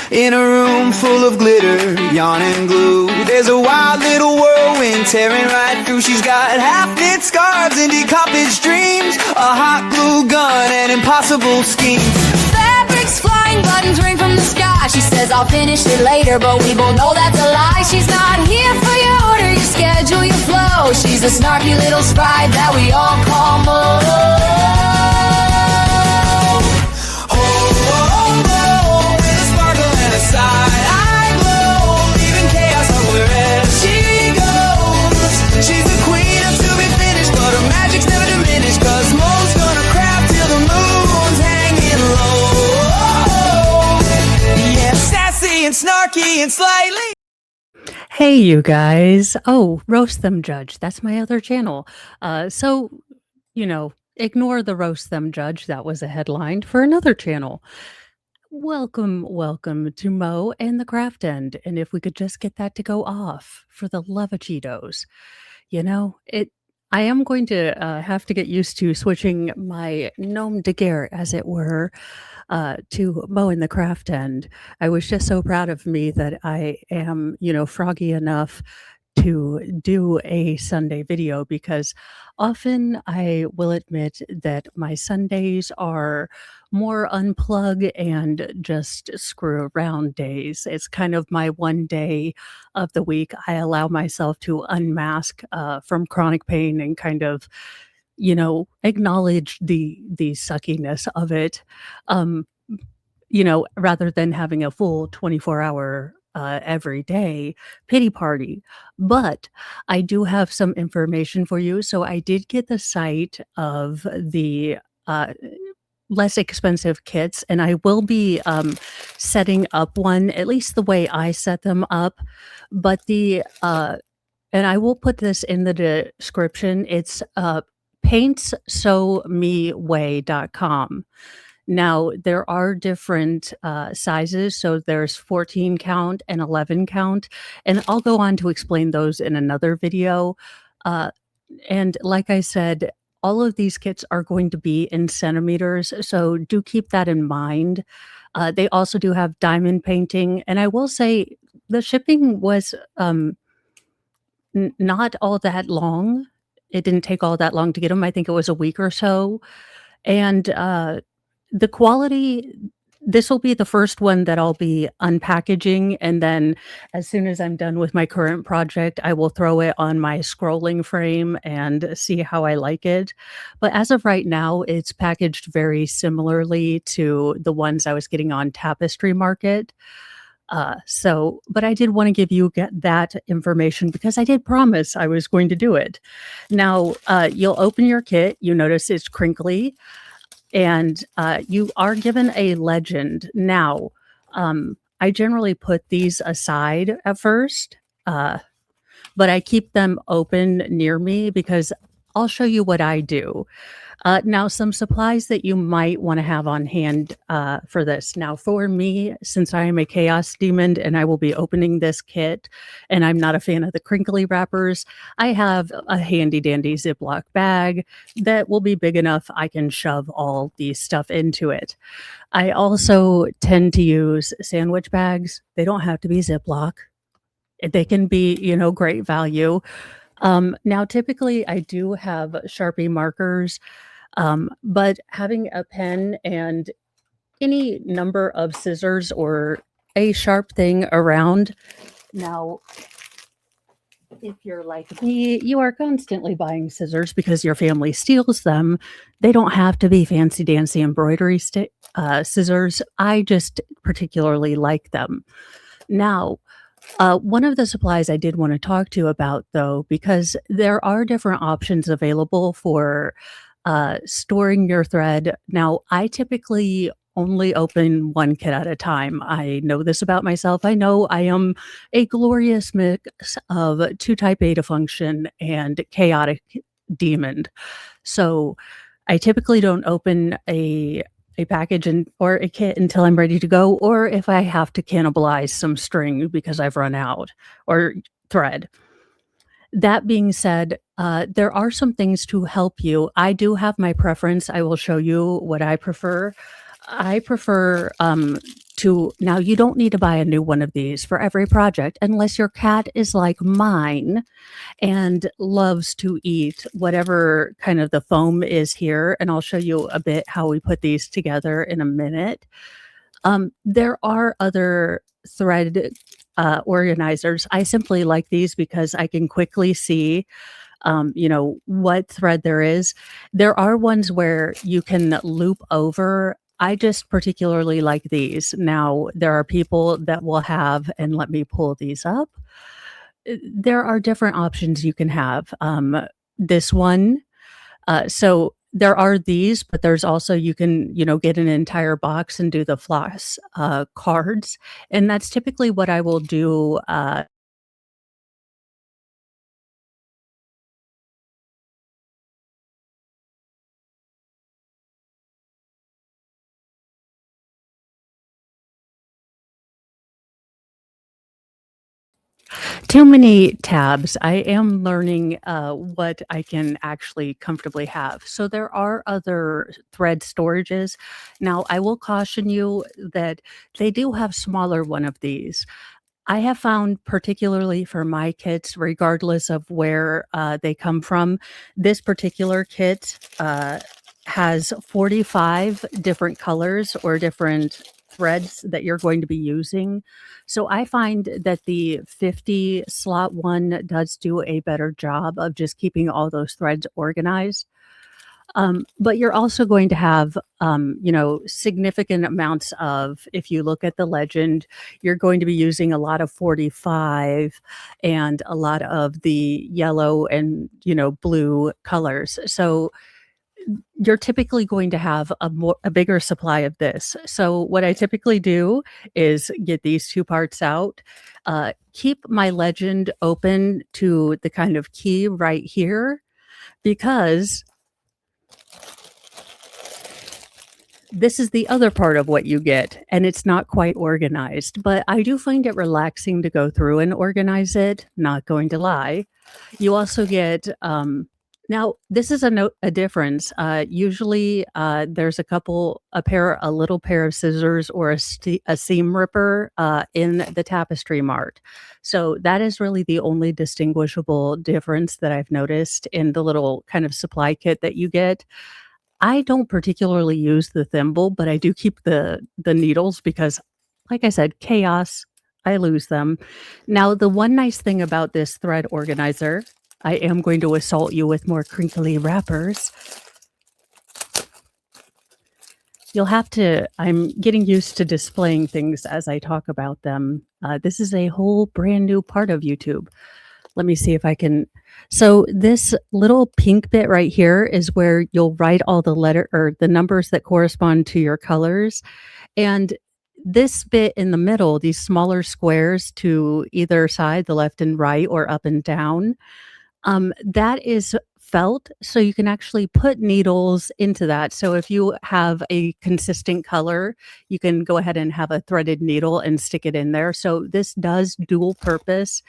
In a room full of glitter, yarn and glue, there's a wild little whirlwind tearing right through. She's got half-knit scarves and decoupled dreams, a hot glue gun and impossible schemes. Fabrics flying, buttons ring from the sky. She says I'll finish it later, but we both know that's a lie. She's not here for your order, your schedule, your flow. She's a snarky little sprite that we all call Mo. I glow, leaving chaos wherever she goes. She's the queen of to be finished, but her magic's never diminished, 'cause Mo's gonna craft till the moon's hanging low. Yeah, sassy and snarky and slightly. Hey, you guys. Oh, Roast Them Judge. That's my other channel. So, ignore the Roast Them Judge. That was a headline for another channel. Welcome to Mo and the Craft End. And if we could just get that to go off for the love of Cheetos. I am going to have to get used to switching my nom de guerre, as it were, to Mo and the Craft End. I was just so proud of me that I am, froggy enough to do a Sunday video, because often I will admit that my Sundays are more unplug and just screw around days. It's kind of my one day of the week I allow myself to unmask from chronic pain and kind of, acknowledge the suckiness of it. Rather than having a full 24-hour every day pity party. But I do have some information for you. So I did get the site of the less expensive kits, and I will be setting up one, at least the way I set them up. But and I will put this in the description. It's paintsewmeway.com. Now, there are different sizes, so there's 14 count and 11 count, and I'll go on to explain those in another video. And like I said, all of these kits are going to be in centimeters, so do keep that in mind. They also do have diamond painting, and I will say the shipping was not all that long. It didn't take all that long to get them. I think it was a week or so. And the quality, this will be the first one that I'll be unpackaging, and then as soon as I'm done with my current project, I will throw it on my scrolling frame and see how I like it. But as of right now, it's packaged very similarly to the ones I was getting on Tapestry Market. But I did want to give you that information because I did promise I was going to do it. Now, you'll open your kit. You notice it's crinkly. And you are given a legend. Now, I generally put these aside at first, but I keep them open near me because I'll show you what I do. Now, some supplies that you might want to have on hand for this. Now, for me, since I am a chaos demon and I will be opening this kit, and I'm not a fan of the crinkly wrappers, I have a handy dandy Ziploc bag that will be big enough I can shove all the stuff into it. I also tend to use sandwich bags. They don't have to be Ziploc. They can be, great value. Now, typically I do have Sharpie markers, but having a pen and any number of scissors or a sharp thing around. Now, if you're like me, you are constantly buying scissors because your family steals them. They don't have to be fancy dancy embroidery scissors. I just particularly like them. Now, one of the supplies I did want to talk to you about, though, because there are different options available for storing your thread. Now, I typically only open one kit at a time. I know this about myself. I know I am a glorious mix of 2 type beta function and chaotic demon. So I typically don't open a package or a kit until I'm ready to go, or if I have to cannibalize some string because I've run out, or thread. That being said, there are some things to help you. I do have my preference. I will show you what I prefer. I prefer to now you don't need to buy a new one of these for every project unless your cat is like mine and loves to eat whatever kind of the foam is here, and I'll show you a bit how we put these together in a minute. There are other thread organizers. I simply like these because I can quickly see, what thread there is. There are ones where you can loop over. I just particularly like these. Now, there are people that will have, and let me pull these up. There are different options you can have. This one, so there are these, but there's also you can, get an entire box and do the floss cards, and that's typically what I will do. Too many tabs. I am learning what I can actually comfortably have. So there are other thread storages. Now, I will caution you that they do have smaller one of these. I have found, particularly for my kits, regardless of where they come from, this particular kit has 45 different colors or different threads that you're going to be using. So I find that the 50 slot one does do a better job of just keeping all those threads organized. But you're also going to have, significant amounts of, if you look at the legend, you're going to be using a lot of 45 and a lot of the yellow and, blue colors. So you're typically going to have a bigger supply of this. So what I typically do is get these two parts out, keep my legend open to the kind of key right here, because this is the other part of what you get, and it's not quite organized, but I do find it relaxing to go through and organize it, not going to lie. You also get, now this is a difference. Usually, there's a little pair of scissors or a seam ripper in the tapestry mart. So that is really the only distinguishable difference that I've noticed in the little kind of supply kit that you get. I don't particularly use the thimble, but I do keep the needles because, like I said, chaos, I lose them. Now, the one nice thing about this thread organizer, I am going to assault you with more crinkly wrappers. I'm getting used to displaying things as I talk about them. This is a whole brand new part of YouTube. Let me see if I can. So this little pink bit right here is where you'll write all the letter or the numbers that correspond to your colors. And this bit in the middle, these smaller squares to either side, the left and right or up and down, that is felt. So you can actually put needles into that. So if you have a consistent color, you can go ahead and have a threaded needle and stick it in there. So this does dual purpose,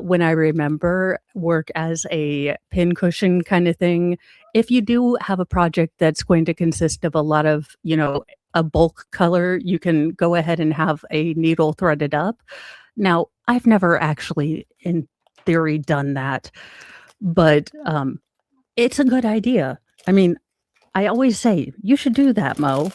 when I remember, work as a pin cushion kind of thing. If you do have a project that's going to consist of a lot of, a bulk color, you can go ahead and have a needle threaded up. Now, I've never actually, in theory, done that, but it's a good idea. I mean, I always say, you should do that, Mo.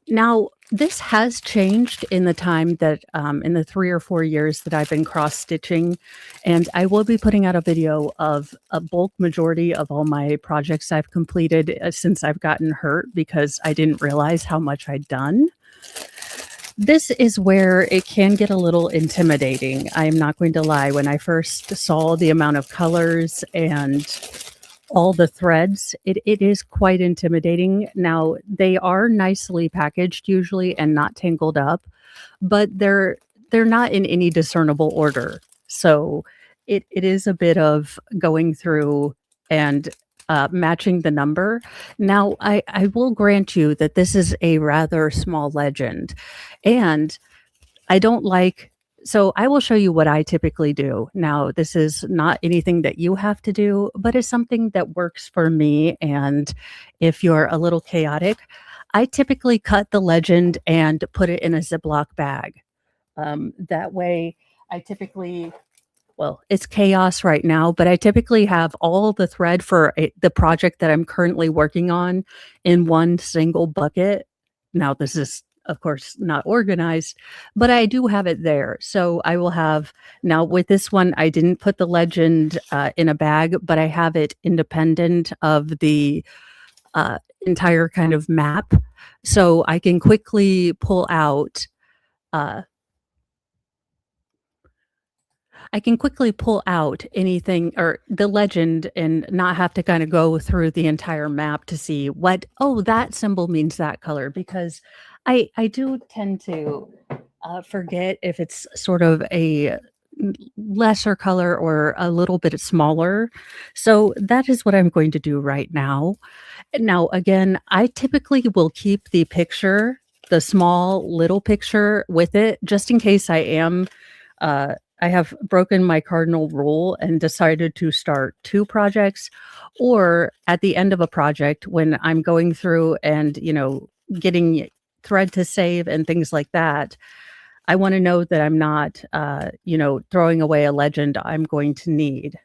Now, this has changed in the time that, in the 3 or 4 years that I've been cross-stitching, and I will be putting out a video of a bulk majority of all my projects I've completed since I've gotten hurt because I didn't realize how much I'd done. This is where it can get a little intimidating. I'm not going to lie. When I first saw the amount of colors and all the threads, it is quite intimidating. Now, they are nicely packaged usually and not tangled up, but they're not in any discernible order. So it is a bit of going through and matching the number. Now, I will grant you that this is a rather small legend, and I don't like. So I will show you what I typically do. Now, this is not anything that you have to do, but it's something that works for me. And if you're a little chaotic, I typically cut the legend and put it in a Ziploc bag. That way, I typically well, it's chaos right now, but I typically have all the thread for the project that I'm currently working on in one single bucket. Now, this is, of course, not organized, but I do have it there. So I will have now with this one, I didn't put the legend in a bag, but I have it independent of the entire kind of map. So I can quickly pull out. Uh, I can quickly pull out anything or the legend and not have to kind of go through the entire map to see what, oh, that symbol means that color because I do tend to forget if it's sort of a lesser color or a little bit smaller. So that is what I'm going to do right now. Now, again, I typically will keep the picture, the small little picture with it, just in case uh, I have broken my cardinal rule and decided to start two projects, or at the end of a project when I'm going through and, getting thread to save and things like that. I want to know that I'm not, throwing away a legend I'm going to need.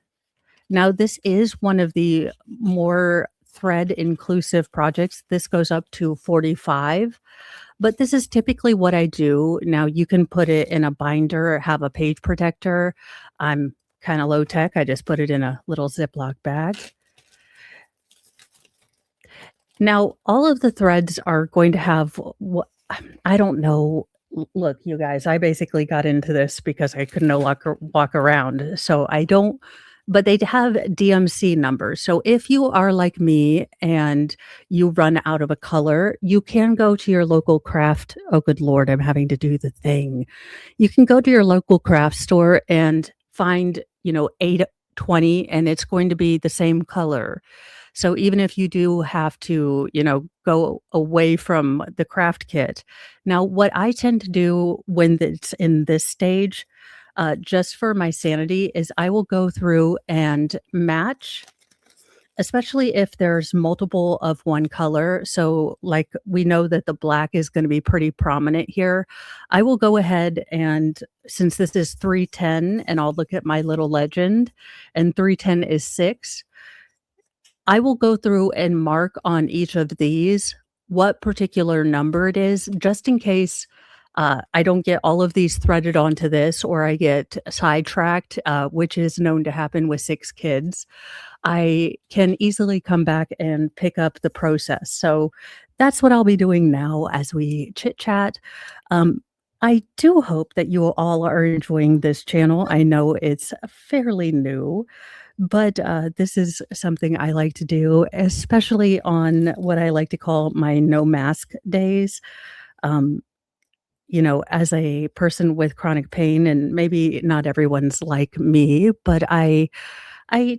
Now, this is one of the more thread inclusive projects. This goes up to 45, but this is typically what I do. Now, you can put it in a binder or have a page protector. I'm kind of low tech. I just put it in a little Ziploc bag. Now, all of the threads are going to have what I don't know. Look, you guys, I basically got into this because I could no longer walk around. So I don't, but they have DMC numbers. So if you are like me and you run out of a color, you can go to your local craft. Oh, good Lord, I'm having to do the thing. You can go to your local craft store and find, 820, and it's going to be the same color. So even if you do have to, go away from the craft kit. Now, what I tend to do when it's in this stage, just for my sanity, is I will go through and match, especially if there's multiple of one color. So, like, we know that the black is going to be pretty prominent here. I will go ahead and, since this is 310, and I'll look at my little legend, and 310 is 6. I will go through and mark on each of these what particular number it is, just in case I don't get all of these threaded onto this or I get sidetracked, which is known to happen with 6 kids. I can easily come back and pick up the process. So that's what I'll be doing now as we chit chat. I do hope that you all are enjoying this channel. I know it's fairly new, but this is something I like to do, especially on what I like to call my no mask days. Um, as a person with chronic pain, and maybe not everyone's like me, but I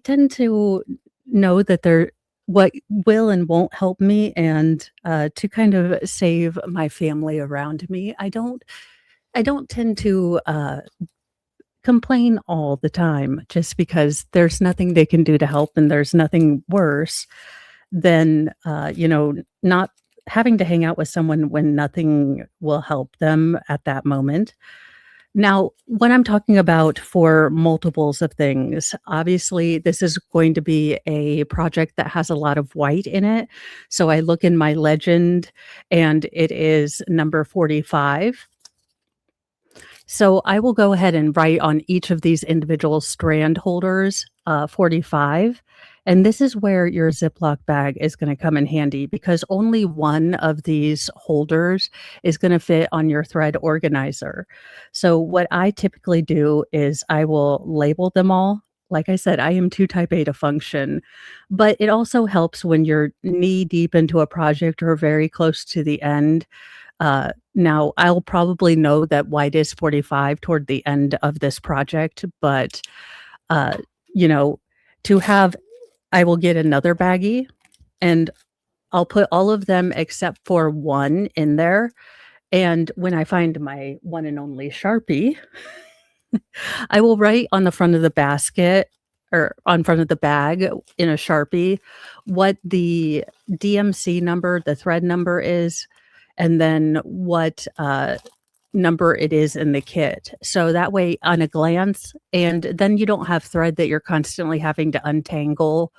tend to know that there what will and won't help me, and to kind of save my family around me. I don't tend to complain all the time just because there's nothing they can do to help, and there's nothing worse than not having to hang out with someone when nothing will help them at that moment. Now, when I'm talking about for multiples of things, obviously this is going to be a project that has a lot of white in it. So I look in my legend and it is number 45. So I will go ahead and write on each of these individual strand holders 45. And this is where your Ziploc bag is going to come in handy, because only one of these holders is going to fit on your thread organizer. So what I typically do is I will label them all. Like I said, I am too type A to function, but it also helps when you're knee deep into a project or very close to the end. Now, I'll probably know that white is 45 toward the end of this project, but, uh, you know, to have, I will get another baggie and I'll put all of them except for one in there. And when I find my one and only Sharpie, I will write on the front of the basket or on front of the bag in a Sharpie what the DMC number, the thread number is, and then what number it is in the kit. So that way, on a glance, and then you don't have thread that you're constantly having to untangle.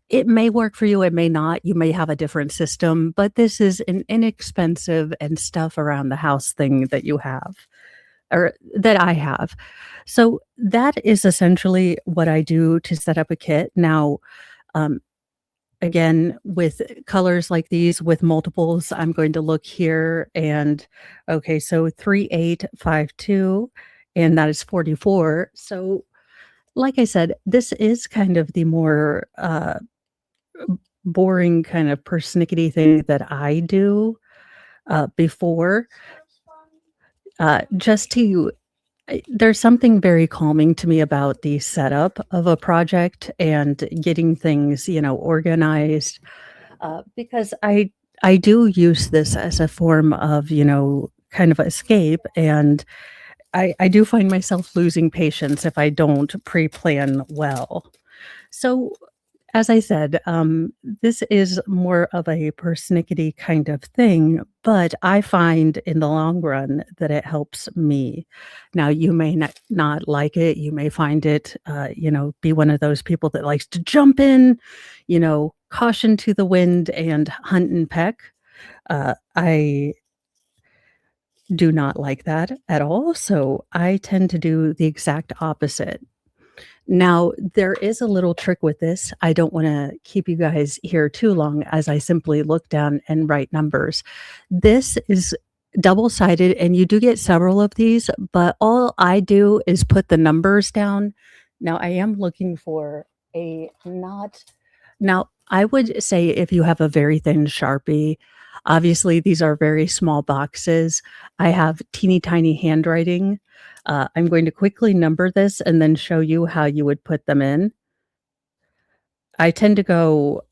It may work for you, it may not. You may have a different system, but this is an inexpensive and stuff around the house thing that you have, or that I have. So that is essentially what I do to set up a kit. Now, um, again, with colors like these with multiples, I'm going to look here and okay, so 3852, and that is 44. So, like I said, this is kind of the more boring kind of persnickety thing that I do before. Just to there's something very calming to me about the setup of a project and getting things, organized, because I do use this as a form of, kind of escape, and I do find myself losing patience if I don't pre-plan well. So, as I said, this is more of a persnickety kind of thing, but I find in the long run that it helps me. Now, you may not like it. You may find it, be one of those people that likes to jump in, caution to the wind and hunt and peck. I do not like that at all. So I tend to do the exact opposite. Now, there is a little trick with this. I don't wanna keep you guys here too long as I simply look down and write numbers. This is double-sided, and you do get several of these, but all I do is put the numbers down. Now, I am looking for a not now, I would say if you have a very thin Sharpie, obviously, these are very small boxes. I have teeny tiny handwriting. I'm going to quickly number this and then show you how you would put them in. I tend to go,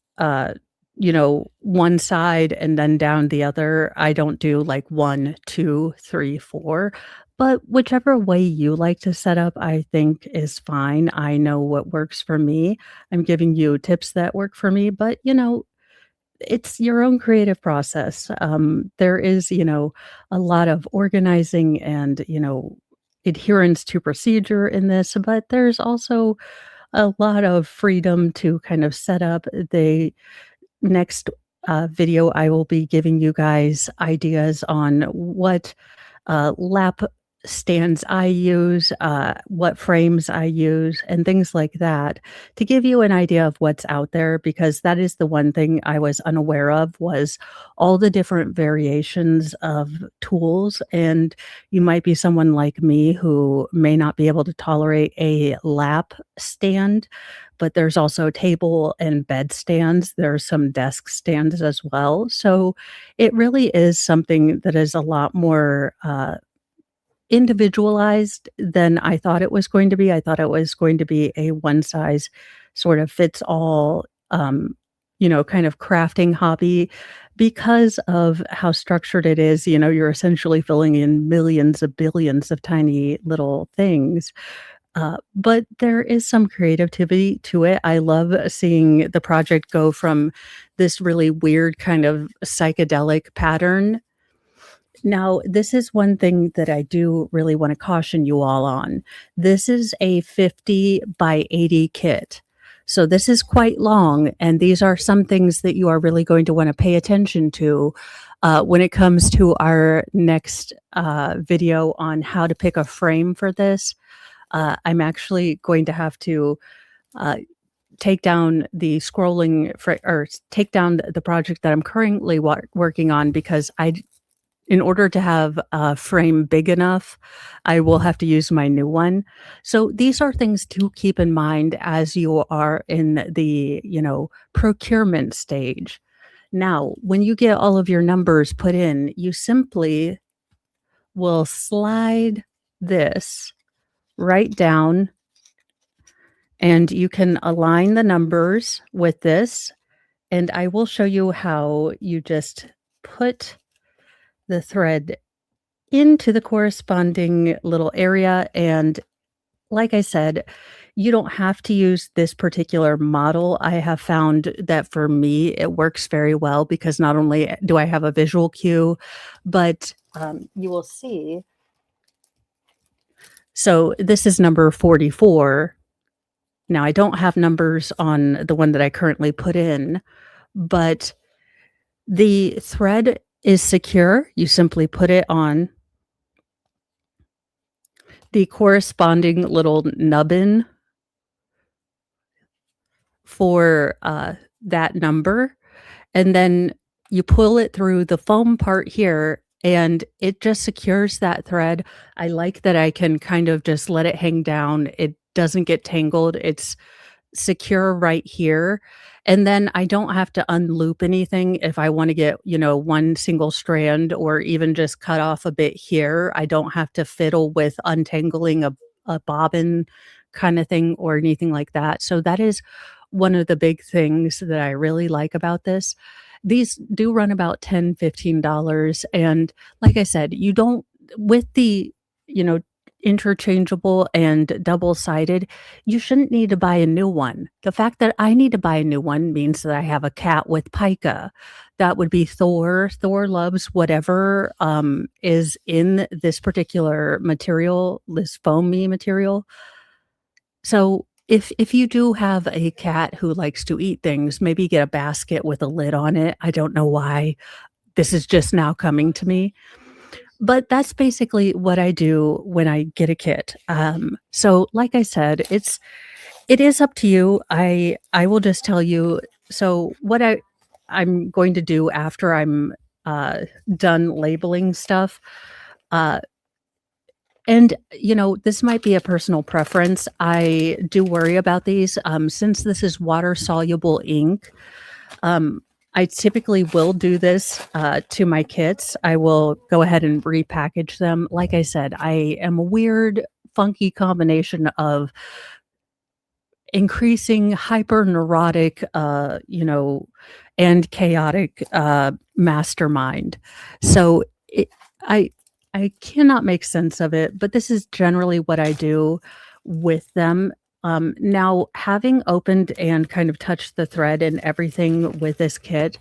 one side and then down the other. I don't do like 1, 2, 3, 4, but whichever way you like to set up, I think is fine. I know what works for me. I'm giving you tips that work for me, but it's your own creative process. There is, a lot of organizing and, adherence to procedure in this, but there's also a lot of freedom to kind of set up. The next video, I will be giving you guys ideas on what lap stands I use, what frames I use, and things like that to give you an idea of what's out there, because that is the one thing I was unaware of was all the different variations of tools. And you might be someone like me who may not be able to tolerate a lap stand, but there's also table and bed stands. There are some desk stands as well. So it really is something that is a lot more individualized than I thought it was going to be. I thought it was going to be a one size sort of fits all, kind of crafting hobby because of how structured it is. You're essentially filling in millions of billions of tiny little things. But there is some creativity to it. I love seeing the project go from this really weird kind of psychedelic pattern. Now, this is one thing that I do really want to caution you all on. This is a 50 by 80 kit. So this is quite long, and these are some things that you are really going to want to pay attention to when it comes to our next video on how to pick a frame for this. I'm actually going to have to take down the or take down the project that I'm currently working on, because in order to have a frame big enough, I will have to use my new one. So these are things to keep in mind as you are in the, procurement stage. Now, when you get all of your numbers put in, you simply will slide this right down, and you can align the numbers with this. And I will show you how you just put the thread into the corresponding little area and like I said, you don't have to use this particular model. I have found that for me, it works very well because not only do I have a visual cue, but you will see. So this is number 44. Now, I don't have numbers on the one that I currently put in, but the thread is secure. You simply put it on the corresponding little nubbin for that number, and then you pull it through the foam part here, and it just secures that thread. I like that I can kind of just let it hang down. It doesn't get tangled. It's secure right here. And then I don't have to unloop anything if I want to get, one single strand or even just cut off a bit here. I don't have to fiddle with untangling a bobbin kind of thing or anything like that. So that is one of the big things that I really like about this. These do run about $10, $15. And like I said, you don't, with the, you know, interchangeable and double-sided, you shouldn't need to buy a new one. The fact that I need to buy a new one means that I have a cat with pica. That would be Thor. Thor loves whatever is in this particular material, this foamy material. So if you do have a cat who likes to eat things, maybe get a basket with a lid on it. I don't know why this is just now coming to me. But that's basically what I do when I get a kit. So like I said, it is up to you. I will just tell you. So what I'm going to do after I'm done labeling stuff, and this might be a personal preference. I do worry about these since this is water soluble ink. I typically will do this to my kits. I will go ahead and repackage them. Like I said, I am a weird, funky combination of increasing hyper neurotic, and chaotic mastermind. So I I cannot make sense of it, but this is generally what I do with them. Now, having opened and kind of touched the thread and everything with this kit,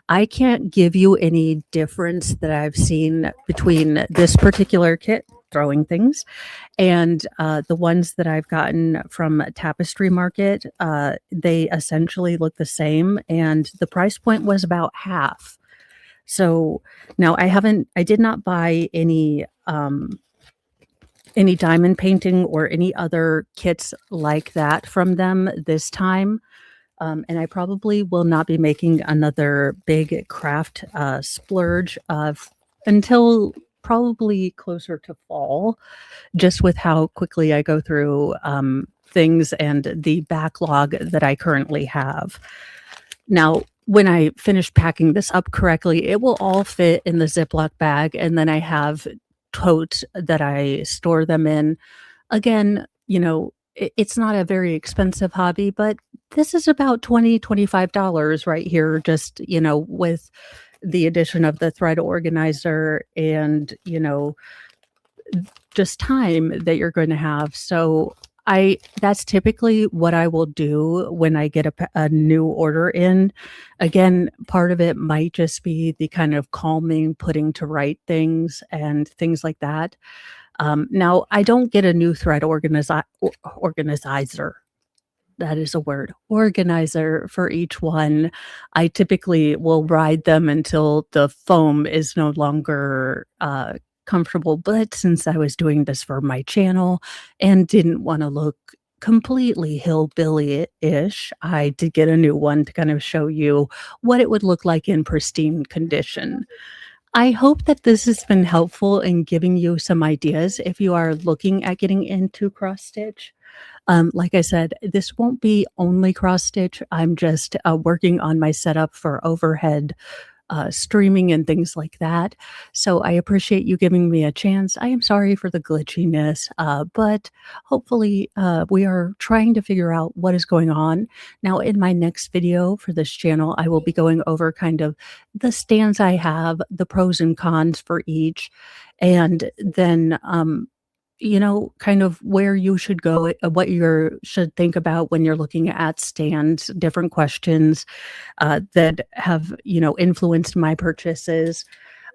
I can't give you any difference that I've seen between this particular kit, throwing things, and the ones that I've gotten from Tapestry Market. They essentially look the same, and the price point was about half. So now I did not buy any diamond painting or any other kits like that from them this time. And I probably will not be making another big craft splurge until probably closer to fall, just with how quickly I go through things and the backlog that I currently have. Now, when I finish packing this up correctly, it will all fit in the Ziploc bag, and then I have totes that I store them in. Again, it's not a very expensive hobby, but this is about $20, $25 right here, just, with the addition of the thread organizer and, just time that you're going to have. So that's typically what I will do when I get a new order in. Again, part of it might just be the kind of calming, putting to right things and things like that. Now, I don't get a new thread organizer. That is a word. Organizer for each one. I typically will ride them until the foam is no longer comfortable. But since I was doing this for my channel and didn't want to look completely hillbilly-ish, I did get a new one to kind of show you what it would look like in pristine condition. I hope that this has been helpful in giving you some ideas if you are looking at getting into cross stitch. Like I said, this won't be only cross stitch. I'm just working on my setup for overhead streaming and things like that. So I appreciate you giving me a chance. I am sorry for the glitchiness, but hopefully we are trying to figure out what is going on. Now, in my next video for this channel, I will be going over kind of the stands I have, the pros and cons for each, and then kind of where you should go, what you should think about when you're looking at stands, different questions that have, influenced my purchases.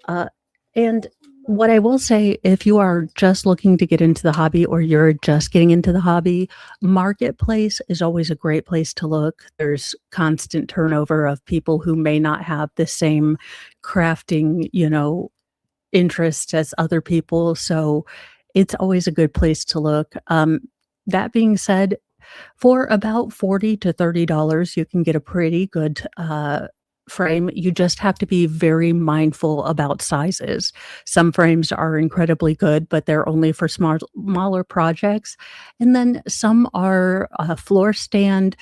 Uh, and what I will say, if you are just looking to get into the hobby or you're just getting into the hobby, Marketplace is always a great place to look. There's constant turnover of people who may not have the same crafting, interest as other people. So it's always a good place to look. That being said, for about $40 to $30, you can get a pretty good frame. You just have to be very mindful about sizes. Some frames are incredibly good, but they're only for smaller projects. And then some are a floor stand.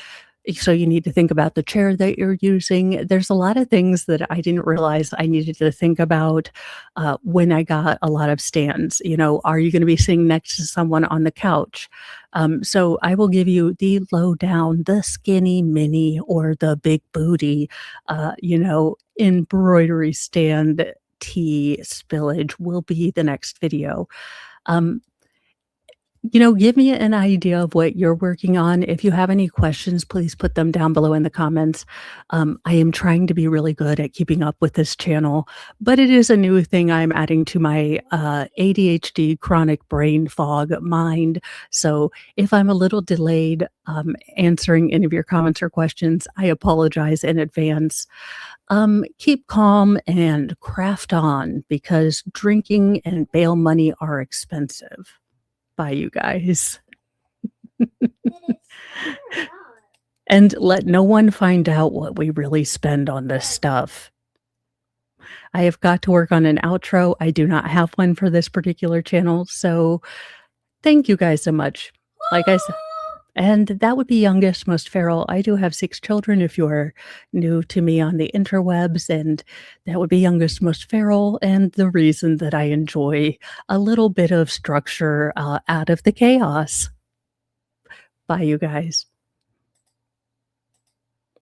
So you need to think about the chair that you're using. There's a lot of things that I didn't realize I needed to think about when I got a lot of stands. Are you going to be sitting next to someone on the couch? So I will give you the lowdown, the skinny mini or the big booty, embroidery stand tea spillage will be the next video. Um, give me an idea of what you're working on. If you have any questions, please put them down below in the comments. I am trying to be really good at keeping up with this channel, but it is a new thing I'm adding to my ADHD chronic brain fog mind. So if I'm a little delayed answering any of your comments or questions, I apologize in advance. Keep calm and craft on because drinking and bail money are expensive. Bye, you guys. And let no one find out what we really spend on this stuff. I have got to work on an outro. I do not have one for this particular channel. So thank you guys so much. Like I said, and that would be youngest, most feral. I do have 6 children if you're new to me on the interwebs, and that would be youngest, most feral, and the reason that I enjoy a little bit of structure out of the chaos. Bye, you guys.